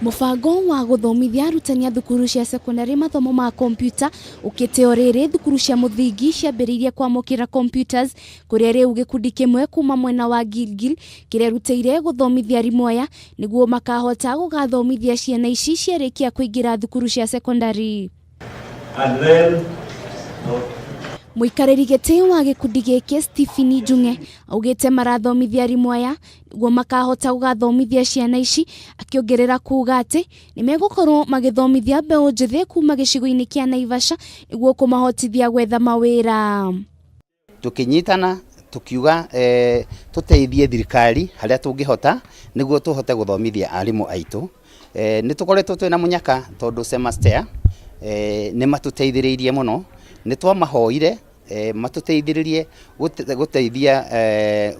Mubango wa guthomithia arutani a thukuru cia secondary mathomo ma computer ukite orere thukuru cia muthingi ciambiririe kwamukira computers kuria riu gikundi kimwe kuma mwena wa Gilgil kirerutire guthomithia arimu aya niguo makahota gugathomithia ciana ici ciarikia kuingira thukuru cia secondary. Muikariri giti wa gikundi giki Stephen Junge augite marathomithia arimu aya niguo makahota gugathomithia ciana ici, akiongerera kuuga ati nimegukorwo magithomithia mbeu njithi kuma gicigo-ini kia Naivasha niguo kumahotithia gwetha mawira. Tukinyitana tukiuga tuteithie thirikari haria tungihota niguo tuhote guthomithia arimu aitu. Ni tukoretwo twina munyaka tondu semester ni matuteithiririe muno, ni twamahoire matuteithiririe guteithia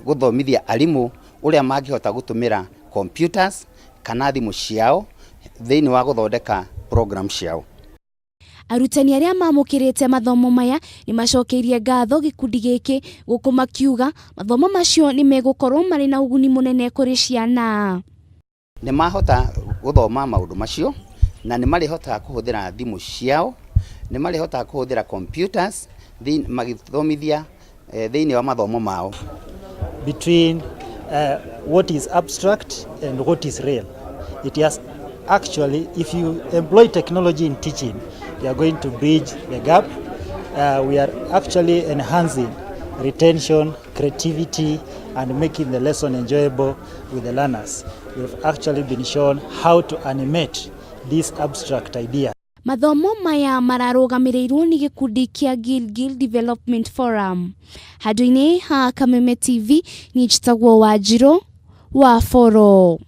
guthomithia arimu uria mangihota gutumira computers kana thimu ciao thiini wa guthondeka program ciao. Arutani aria mamukirite mathomo maya ni macokeirie ngatho gikundi giki gukuma kiuga mathomo macio ni megukorwo mari na uguni munene kuri ciana. Ni mahota guthoma maundu macio na ni marihota kuhuthira thimu ciao, ni marihota kuhuthira computers magithomithia thiini wa mathomo mao. Between what is abstract and what is real. It has actually, if you employ technology in teaching, you are going to bridge the gap. We are actually enhancing retention, creativity, and making the lesson enjoyable with the learners. We've actually been shown how to animate this abstract idea. Mathomo maya mararugamirirwo ni gikundi kia Gilgil Development Forum. Handu-ini ha Kameme TV ni njitagwo Wanjiru wa Foro.